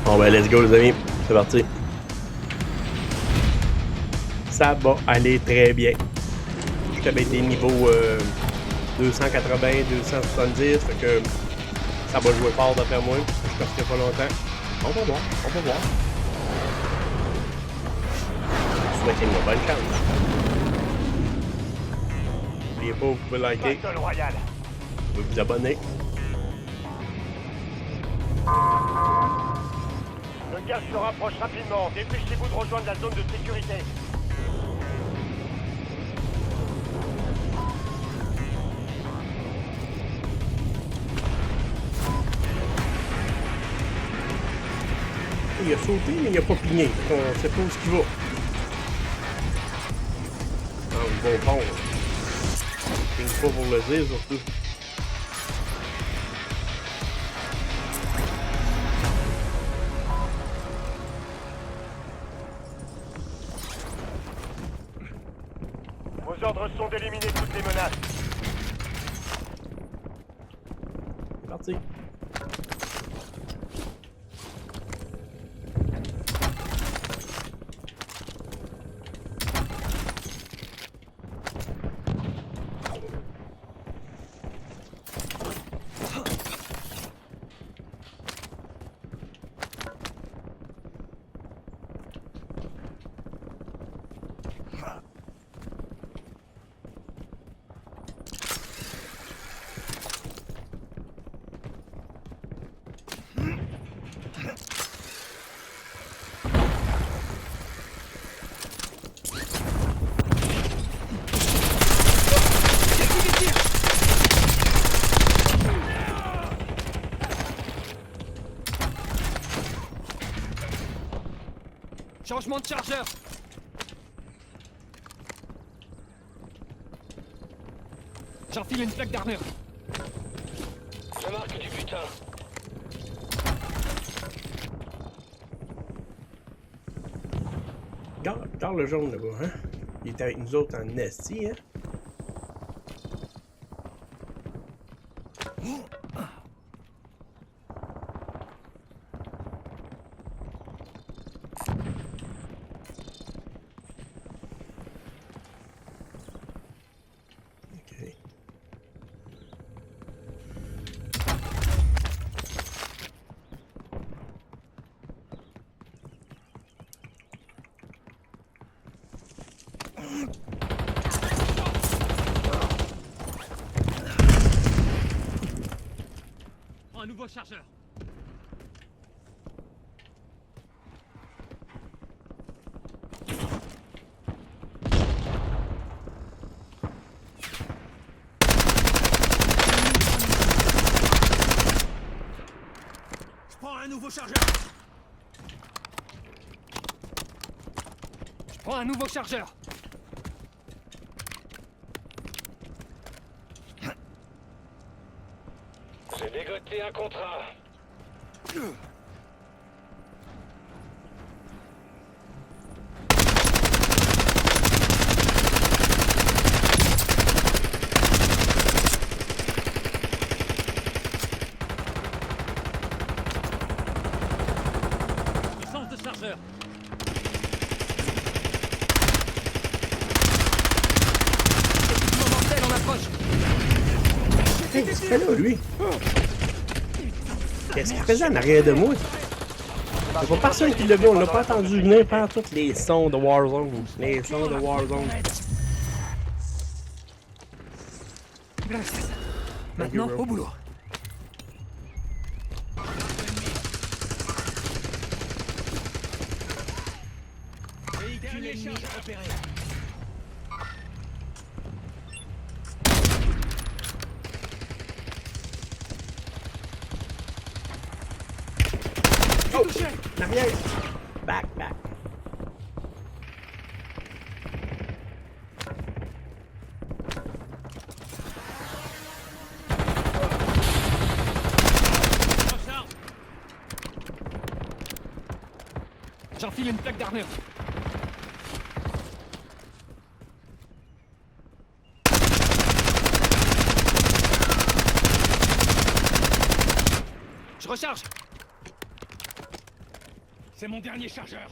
Bon ben let's go les amis, c'est parti. Ça va aller très bien. Je suis avec des niveaux 280, 270, fait que ça va jouer fort d'après moi. Je ne pas longtemps. On va voir, on va voir. Souhaitez-moi bonne chance. N'oubliez pas, vous pouvez liker. Vous pouvez vous abonner. Le gaz se rapproche rapidement. Dépêchez-vous de rejoindre la zone de sécurité. Il a sauté, mais il a pas pigné. On sait pas où il va. Dans le bon pont. Il pigne pas pour le dire, surtout. Vos ordres sont d'éliminer toutes les menaces. C'est parti. Changement de chargeur. J'enfile une plaque d'armure. Je marque du butin. Regarde le jaune là-bas, hein? Il est avec nous autres en esti, hein? Ok. Un nouveau chargeur. Je prends un nouveau chargeur. Je prends un nouveau chargeur. J'ai dégoté un contrat. Licence de chargeur. Équipement mortel en approche. Hey, qu'est-ce qu'il fait là, lui? Qu'est-ce qu'il faisait en arrière de moi? C'est pas personne qui l'a vu, on l'a pas entendu venir par tous les sons de Warzone. Les sons de Warzone. Gracias. Maintenant, au boulot. Véhicule ennemi repéré. Oh! En arrière! Back, back. Recharge. J'enfile une plaque d'armure. Je recharge. C'est mon dernier chargeur.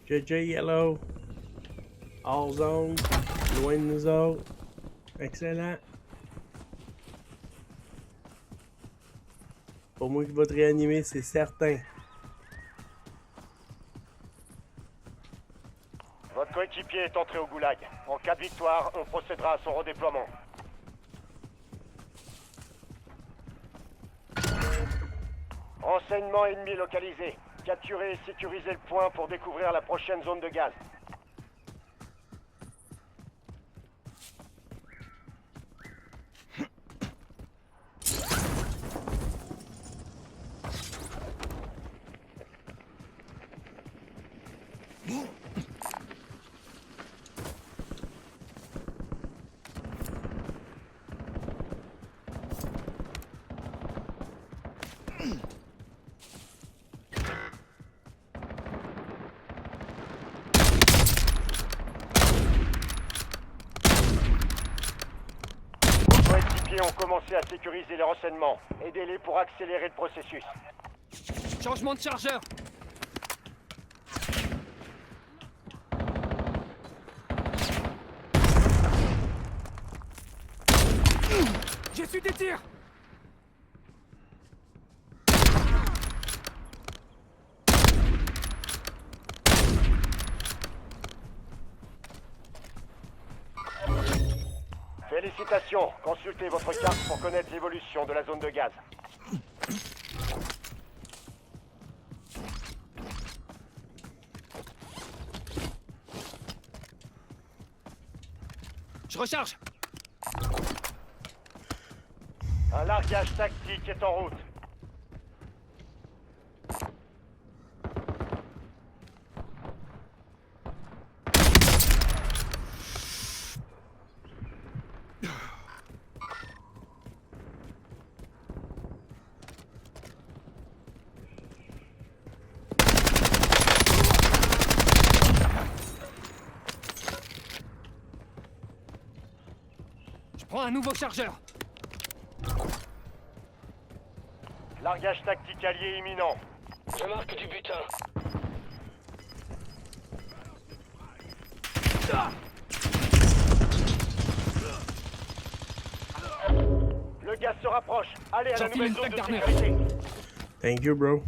JJ Yellow. All zone. Loin de nous autres. Excellent. Pour moi qui va te réanimer, c'est certain. Votre coéquipier est entré au goulag. En cas de victoire, on procédera à son redéploiement. Renseignement ennemi localisé. Capturez et sécurisez le point pour découvrir la prochaine zone de gaz. Ont commencé à sécuriser les renseignements. Aidez-les pour accélérer le processus. Changement de chargeur. J'ai su des tirs. Félicitations. Consultez votre carte pour connaître l'évolution de la zone de gaz. Je recharge. Un largage tactique est en route. Prends un nouveau chargeur. Largage tactique allié imminent. Je marque du butin. Le gaz se rapproche. Allez à la J'enfile nouvelle une zone de plaque d'armure. sécurité. Thank you, bro.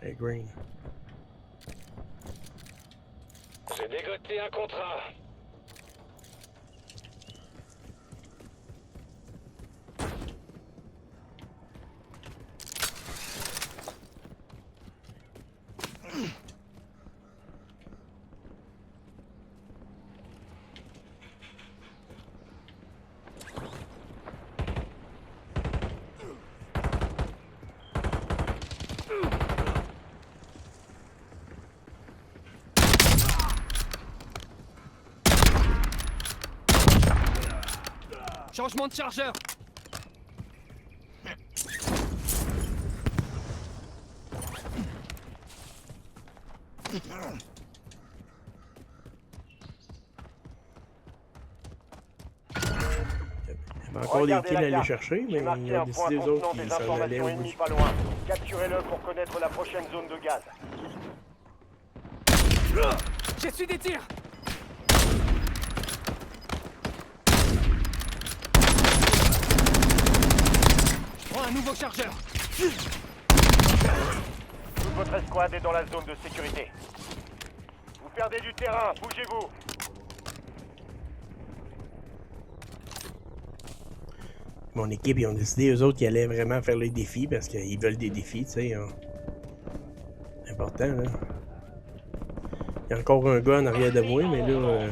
Hey, Green. J'ai dégoté un contrat. Changement de chargeur. Il y avait encore des Regardez kills à la aller carte. chercher, mais J'ai marqué il y a un point décidé eux autres contenant qui des s'en allaient informations au ennemies bout. pas loin. Capturez-le pour connaître la prochaine zone de gaz. J'ai su des tirs. Je prends un nouveau chargeur. Toute votre Votre escouade est dans la zone de sécurité. Vous perdez du terrain, bougez-vous. Mon équipe, ils ont décidé, eux autres, qu'ils allaient vraiment faire les défis parce qu'ils veulent des défis, tu sais. Hein. Important, là. Il y a encore un gars en arrière de moi, mais là...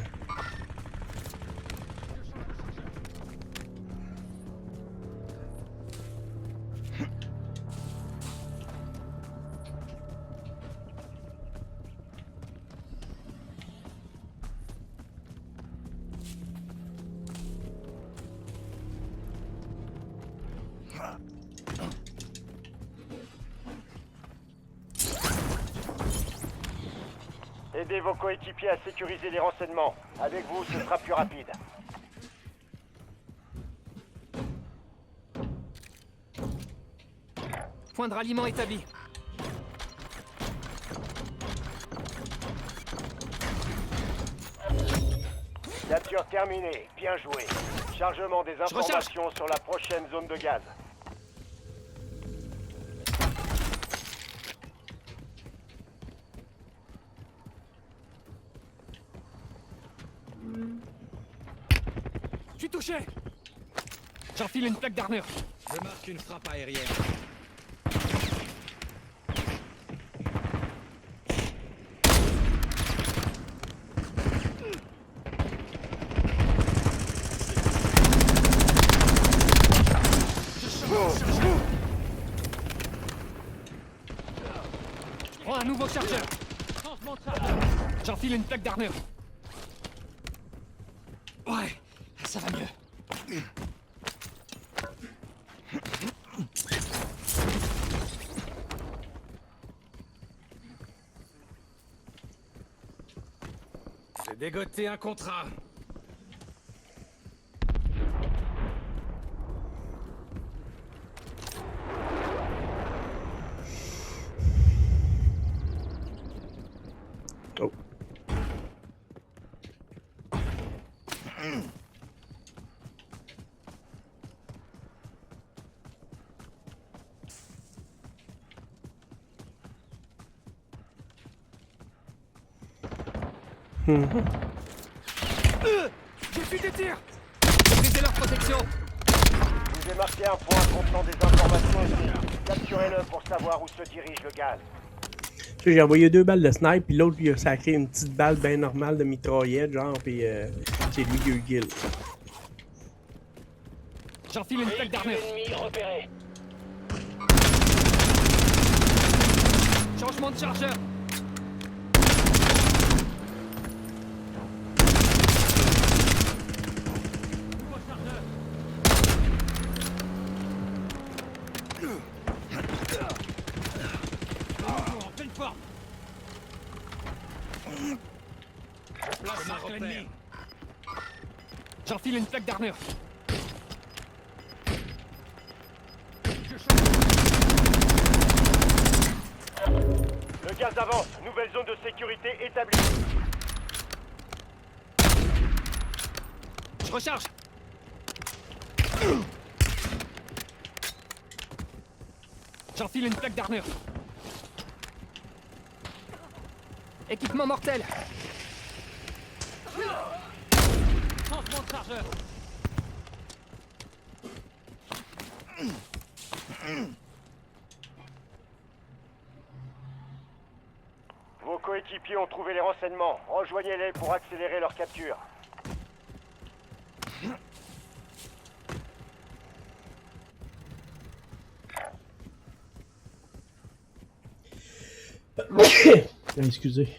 Aidez vos coéquipiers à sécuriser les renseignements. Avec vous, ce sera plus rapide. Point de ralliement établi. Capture terminée. Bien joué. Chargement des recharge. informations sur la prochaine zone de gaz. Je suis touché. J'enfile une plaque d'armure. Je marque une frappe aérienne. Je prends un nouveau chargeur. Changement de chargeur. J'enfile une plaque d'armure. Ouais, ça va mieux. J'ai dégoté un contrat. Oh. J'ai su des tirs. Brisez leur protection. Je vous ai marqué un point contenant des informations ici. Capturez-le pour savoir où se dirige le gaz. Tu sais, j'ai envoyé 2 balles de snipe, puis l'autre, lui, a sacré une petite balle bien normale de mitraillette, genre, puis c'est lui qui a eu le kill. J'enfile une plaque d'armure. Véhicule ennemi repéré. Changement de chargeur. Nouveau chargeur. En pleine forme. Je marque l'ennemi. J'enfile une plaque d'armure. Le gaz avance. Nouvelle zone de sécurité établie. Je recharge. J'enfile une plaque d'armure. Équipement mortel. Changement de chargeur. Vos coéquipiers ont trouvé les renseignements. Rejoignez-les pour accélérer leur capture. Excusez.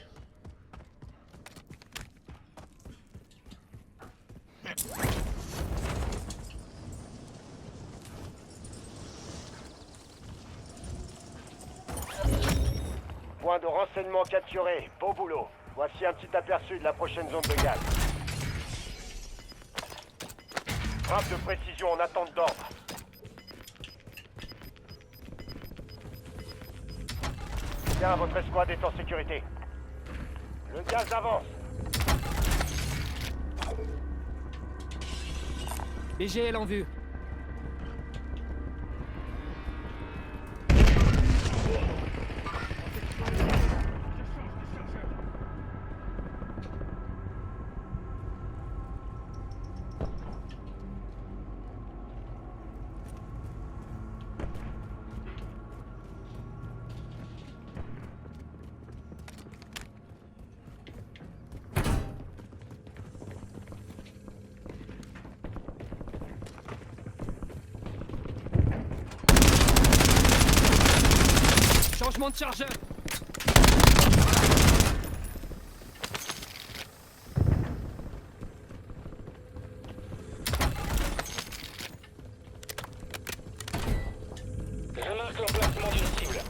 Point de renseignement capturé. Beau boulot. Voici un petit aperçu de la prochaine zone de gaz. Frappe de précision en attente d'ordre. Bien, votre escouade est en sécurité. Le gaz avance. BGL en vue. Changement de chargeur. Je marque l'emplacement d'une cible.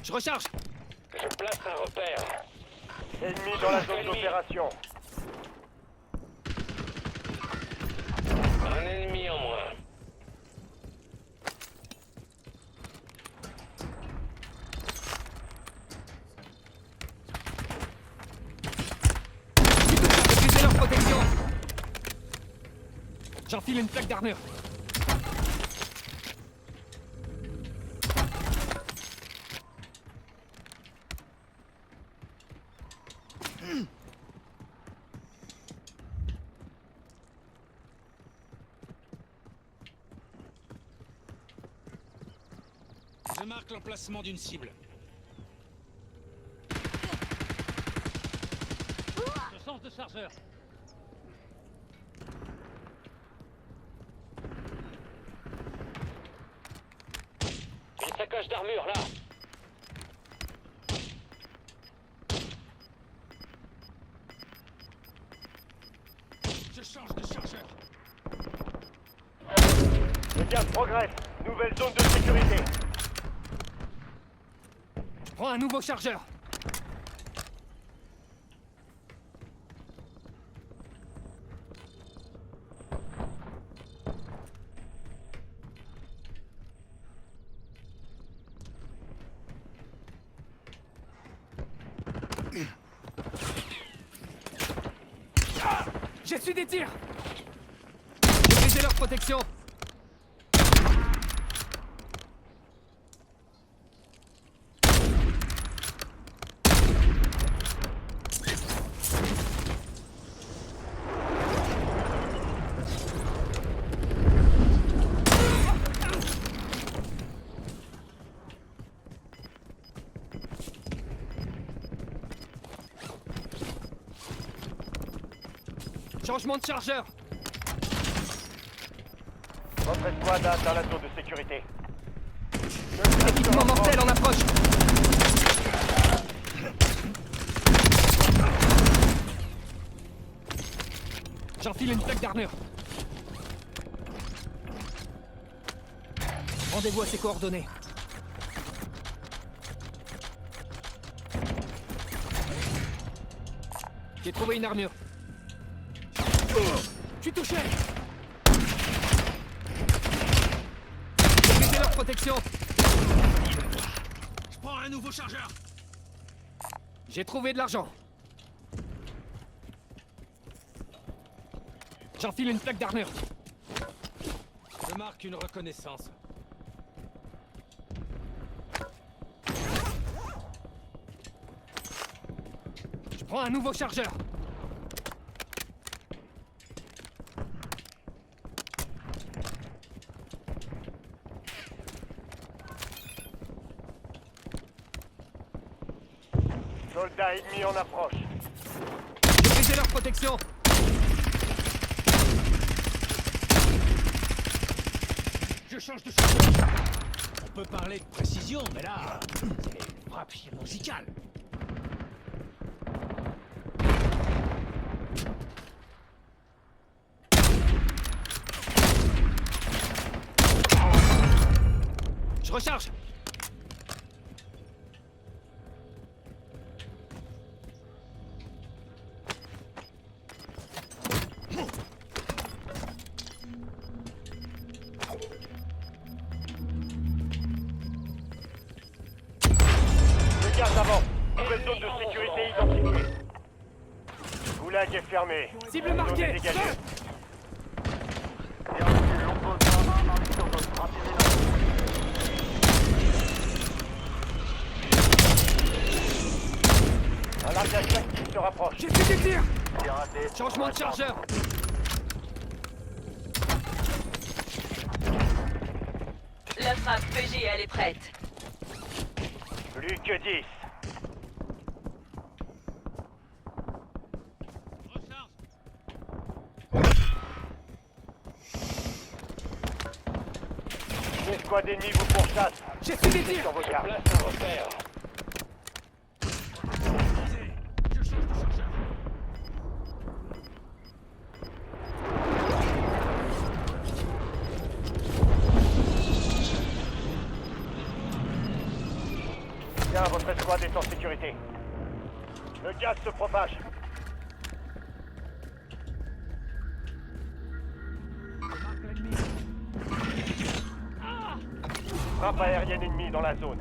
Je recharge. Je place un repère. Ennemi dans la zone d'opération. Un ennemi en moins. Maîtrisez leur protection. J'enfile une plaque d'armure. Je marque l'emplacement d'une cible. Je change de chargeur. Une sacoche d'armure là. Je change de chargeur. Le gaz progresse. Nouvelle zone de sécurité. Je prends un nouveau chargeur. J'ai su des tirs. Maîtrisez leur protection. Changement de chargeur. Votre escouade a atteint la zone de sécurité. Équipement mortel en approche. J'enfile une plaque d'armure. Rendez-vous à ses coordonnées. J'ai trouvé une armure. Je suis touché. Maîtrisez leur protection. Je prends un nouveau chargeur. J'ai trouvé de l'argent. J'enfile une plaque d'armure. Je marque une reconnaissance. Je prends un nouveau chargeur. Soldats ennemis en approche. Maîtrisez leur protection. Je change de chargeur. On peut parler de précision, mais là, c'est une frappe chirurgicale. Je recharge. Le gaz avant. Nouvelle zone de sécurité identifiée. Goulag est fermé. Cible La zone marquée. est dégagée. Un largage actif se rapproche. J'ai fait des tirs. Changement de chargeur. La frappe PGL est prête. Plus que 10. Une escouade ennemie vous pourchasse. J'ai fait des tirs. Sur vos gardes. Place un repère. Je change de chargeur. Bien, votre escouade est en sécurité. Le gaz se propage. Frappe aérienne ennemie dans la zone.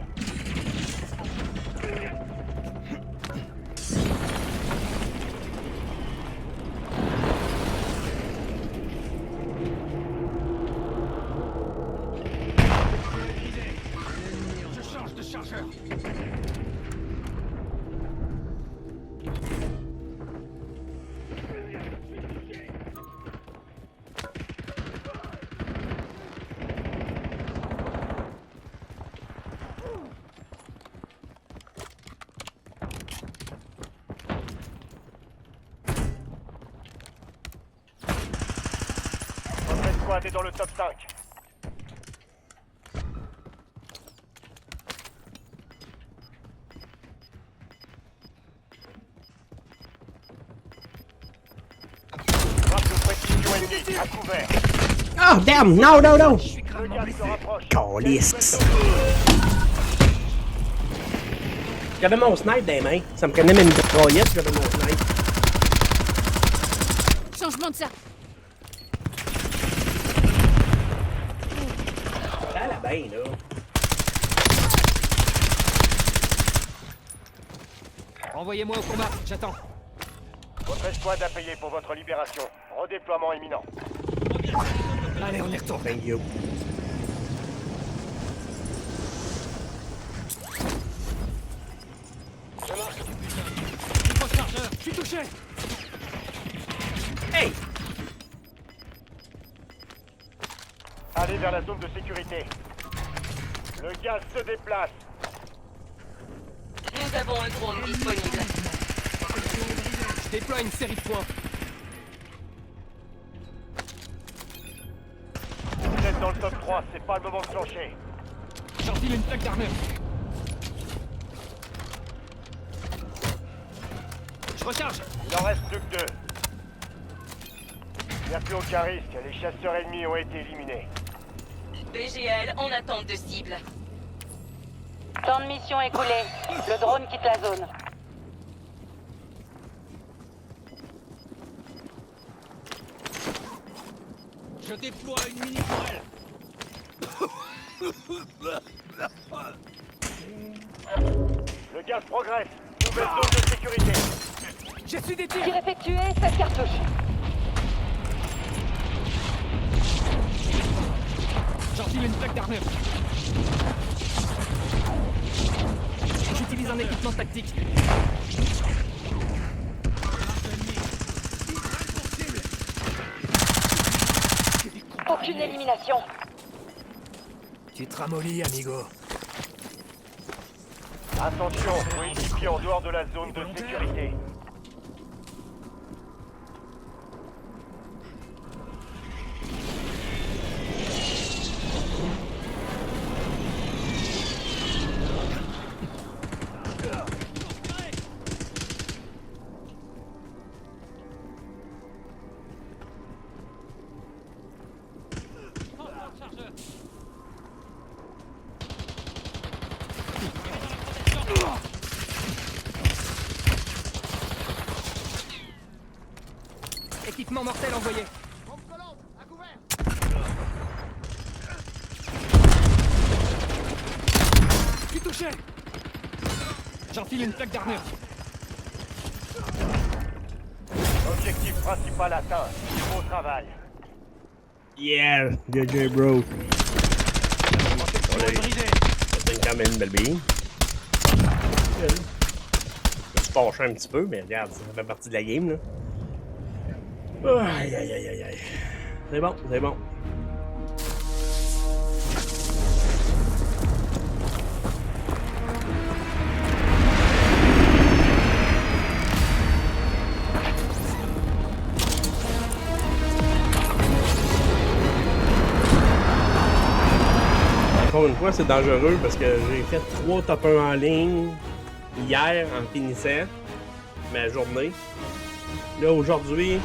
Je change de chargeur. Votre escouade est dans le top 5. Frappe de précision ennemie à couvert. Oh, damn! No, no, no! Le gaz se rapproche. Calisse! J'avais mon snipe dans les mains. Ça me prenait mes mitraillettes, j'avais mon snipe. Changement de ça. Ça la bain, là. Envoyez-moi au combat. J'attends. Votre escouade a payé pour votre libération. Redéploiement imminent. Allez, on y retourne. Thank you. Grosse chargeur. Je suis touché. Hey! Allez vers la zone de sécurité. Le gaz se déplace. Nous avons un drone disponible. Je déploie une série de points. Vous êtes dans le top 3, c'est pas le moment de plancher. J'enfile une plaque d'armure. Je recharge. Il en reste plus que 2. Il n'y a plus aucun risque, les chasseurs ennemis ont été éliminés. PGL en attente de cible. Temps de mission écoulé. Le drone quitte la zone. Je déploie une mini-tourelle. Le gaz progresse. Nouvelle zone de sécurité. J'ai su des Tir tirs. effectué, 7 cartouches. J'enfile une plaque d'armure. J'utilise un équipement tactique. Aucune élimination. Tu te ramollis, amigo. Attention, coéquipier en dehors de la zone de sécurité. Équipement mortel envoyé. Je suis touché. J'enfile une plaque d'armure. principal atteint. Beau travail. Yeah, GG bro. Protection Allez. autorisée. C'est quand même une belle bille. Je me suis fâché un petit peu, mais regarde, ça fait partie de la game là. Aïe aïe aïe aïe aïe. C'est bon, c'est bon. Encore une fois, c'est dangereux parce que j'ai fait 3 top 1 en ligne hier en finissant ma journée. Là, aujourd'hui,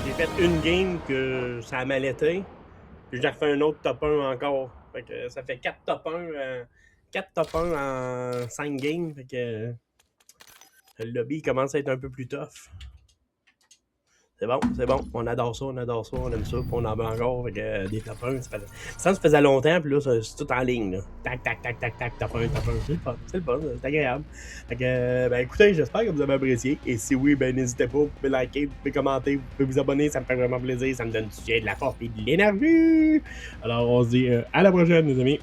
j'ai fait une game que ça a mal été. Puis j'ai refait un autre top 1 encore. Fait que ça fait 4 top 1, 4 top 1 en 5 games. Fait que le lobby commence à être un peu plus tough. C'est bon, on adore ça, on aime ça, puis on en veut encore, fait que des top 1, ça se faisait longtemps, puis là, c'est tout en ligne, là. Tac, tac, tac, tac, tac, top 1, c'est le fun, c'est agréable. Fait que, ben écoutez, j'espère que vous avez apprécié, et si oui, ben n'hésitez pas, vous pouvez liker, vous pouvez commenter, vous pouvez vous abonner, ça me fait vraiment plaisir, ça me donne du soutien, de la force et de l'énergie! Alors, on se dit à la prochaine, les amis!